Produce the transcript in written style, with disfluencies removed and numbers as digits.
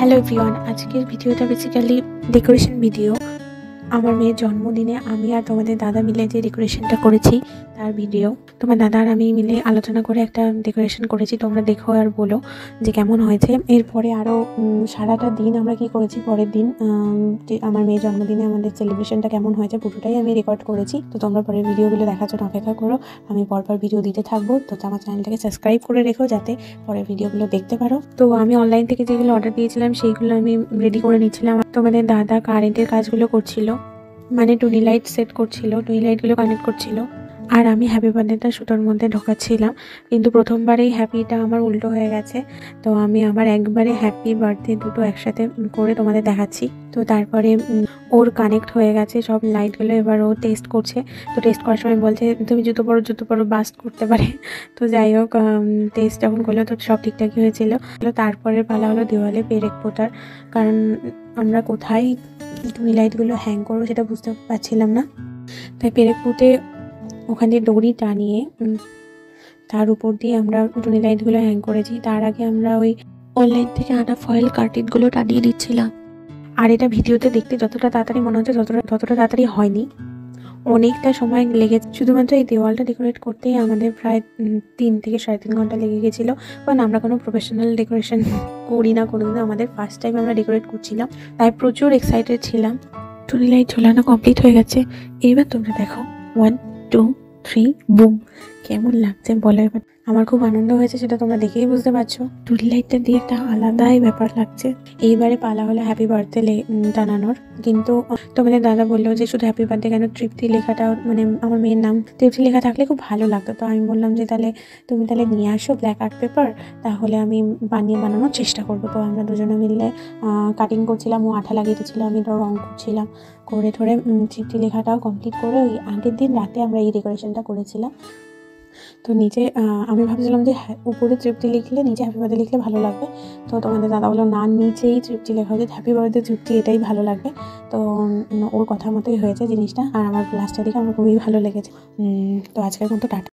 Hello everyone, আজকের ভিডিওটা basically decoration video. আমার মেয়ের জন্মদিনে আমি আর তোমাদের দাদা মিলে যে ডেকোরেশনটা করেছি তার ভিডিও। তোমার দাদা আর আমি মিলে আলোচনা করে একটা ডেকোরেশন করেছি, তোমরা দেখো আর বলো যে কেমন হয়েছে। এরপরে আরও সারাটা দিন আমরা কি করেছি, পরের দিন যে আমার মেয়ের জন্মদিনে আমাদের সেলিব্রেশনটা কেমন হয়েছে পুরোটাই আমি রেকর্ড করেছি। তো তোমরা পরের ভিডিওগুলো দেখার জন্য অপেক্ষা করো, আমি পরপর ভিডিও দিতে থাকবো। তো আমার চ্যানেলটাকে সাবস্ক্রাইব করে রেখো যাতে পরের ভিডিওগুলো দেখতে পারো। তো আমি অনলাইন থেকে যেগুলো অর্ডার দিয়েছিলাম সেইগুলো আমি রেডি করে নিচ্ছিলাম। তোমাদের দাদা কারেন্টের কাজগুলো করছিল, মানে টুনি লাইট সেট করছিল, টুনি লাইটগুলো কানেক্ট করছিল, আর আমি হ্যাপি বার্থডেটা সুতোর মধ্যে ঢোকাচ্ছিলাম। কিন্তু প্রথমবারেই হ্যাপিটা আমার উল্টো হয়ে গেছে, তো আমি আমার একবারে হ্যাপি বার্থডে দুটো একসাথে করে তোমাদের দেখাচ্ছি। তো তারপরে ওর কানেক্ট হয়ে গেছে সব লাইটগুলো, এবার ও টেস্ট করছে। তো টেস্ট করার সময় বলছে তুমি জুতো পরো বাস্ট করতে পারে। তো যাই হোক, টেস্ট যখন করলো তো সব ঠিকঠাকই হয়েছিল। তারপরে পালা হলো দেওয়ালে পেরেক পোতার, কারণ আমরা কোথায় টুনি লাইটগুলো হ্যাং করবো সেটা বুঝতে পারছিলাম না। তাই পেরেক পুঁতে ওখান দিয়ে দড়ি টানিয়ে তার উপর দিয়ে আমরা টুনি লাইটগুলো হ্যাং করেছি। তার আগে আমরা ওই অনলাইন থেকে আনা ফয়েল কার্টেনগুলো টানিয়ে দিচ্ছিলাম। আর এটা ভিডিওতে দেখতে যতটা তাড়াতাড়ি মনে হচ্ছে ততটা তাড়াতাড়ি হয়নি, অনেকটা সময় লেগেছে। শুধুমাত্র এই দেওয়ালটা ডেকোরেট করতেই আমাদের প্রায় 3 থেকে 3.5 ঘন্টা লেগে গেছিলো। কারণ আমরা কোনো প্রফেশনাল ডেকোরেশন করি না কোনোদিনও, আমাদের ফার্স্ট টাইম আমরা ডেকোরেট করছিলাম, তাই প্রচুর এক্সাইটেড ছিলাম। টুনি লাইট ঝোলানো কমপ্লিট হয়ে গেছে, এবার তোমরা দেখো 1 2 3 বুম, কেমন লাগছে বলো এবার। আমার খুব আনন্দ হয়েছে, সেটা তোমরা দেখেই বুঝতে পারছো। টুনি লাইটটা দিয়ে একটা আলাদাই ব্যাপার লাগছে। এইবারে পালা হলো হ্যাপি বার্থডে টানানোর, কিন্তু তোমাদের দাদা বললো যে শুধু হ্যাপি বার্থডে কেন, তৃপ্তি লেখাটাও, মানে আমার মেয়ের নাম তৃপ্তি লেখা থাকলে খুব ভালো লাগতো। তো আমি বললাম যে তুমি নিয়ে আসো ব্ল্যাক আর্ট পেপার, তাহলে আমি বানানোর চেষ্টা করবো। তো আমরা দুজনে মিলে কাটিং করছিলাম, ও আঠা লাগিয়ে দিচ্ছিলাম, আমি রং করছিলাম, করে ধরে তৃপ্তি লেখাটাও কমপ্লিট করে ওই আগের দিন রাতে আমরা এই ডেকোরেশনটা করেছিলাম। তো নিচে আমি ভাবছিলাম যে উপরে তৃপ্তি লিখলে নিচে হ্যাপি বার্থডে লিখলে ভালো লাগবে। তো তোমাদের দাদা বললো না, নিচেই তৃপ্তি লেখা হয়েছে, হ্যাপি বার্থডে তৃপ্তি, এটাই ভালো লাগবে। তো ওর কথা মতোই হয়েছে জিনিসটা, আর আমার লাস্টের দিকে আমার খুবই ভালো লেগেছে। তো আজকের মতো টাটা।